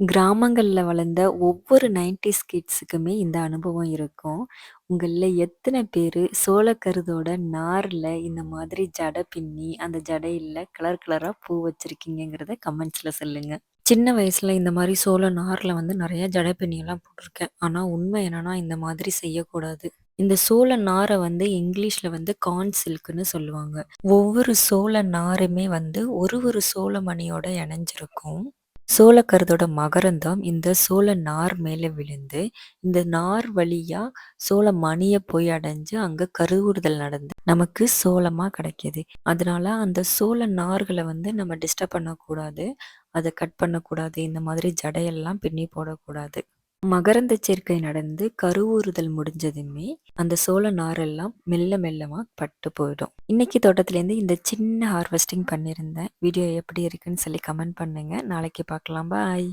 கிராமங்கள்ல வளர்ந்த ஒவ்வொரு 90ஸ் கிட்ஸுக்குமே இந்த அனுபவம் இருக்கும். உங்கள்ல எத்தன பேரு சோளக்கருதோட நார்ல இந்த மாதிரி ஜடை பின்னி, அந்த ஜடையில கலர் கலரா பூ வச்சிருக்கீங்கங்கிறத கமெண்ட்ஸ்ல சொல்லுங்க. சின்ன வயசுல இந்த மாரி சோள நார்ல வந்து நெறைய ஜடை பின்னிலாம் போட்டுருக்கேன். ஆனா உண்மை என்னன்னா, இந்த மாதிரி செய்யக்கூடாது. இந்த சோள நார வந்து இங்கிலீஷ்ல வந்து கார்ன் சில்க்ன்னு சொல்லுவாங்க. ஒவ்வொரு சோள நாருமே வந்து ஒரு சோள மணியோட இணைஞ்சிருக்கும். சோளக்கருதோட மகரந்தம் இந்த சோள நார் மேல விழுந்து, இந்த நார் வழியா சோள மணிய போய் அடைஞ்சு, அங்க கருவுறுதல் நடந்து நமக்கு சோளமா கிடைக்குது. அதனால அந்த சோள நார்கள வந்து நம்ம டிஸ்டர்ப் பண்ணக்கூடாது. அத கட் பண்ணக்கூடாது. இந்த மாதிரி ஜடையெல்லாம் பின்னி போடக்கூடாது. மகரந்த சேர்க்கை நடந்து கருவுறுதல் முடிஞ்சதுமே, அந்த சோள நாரெல்லாம் மெல்ல மெல்லமா பட்டு போயிடும். இன்னைக்கு தோட்டத்துலேருந்து இந்த சின்ன ஹார்வெஸ்டிங் பண்ணியிருந்தேன். வீடியோ எப்படி இருக்குன்னு சொல்லி கமெண்ட் பண்ணுங்க. நாளைக்கு பார்க்கலாம். பாய்.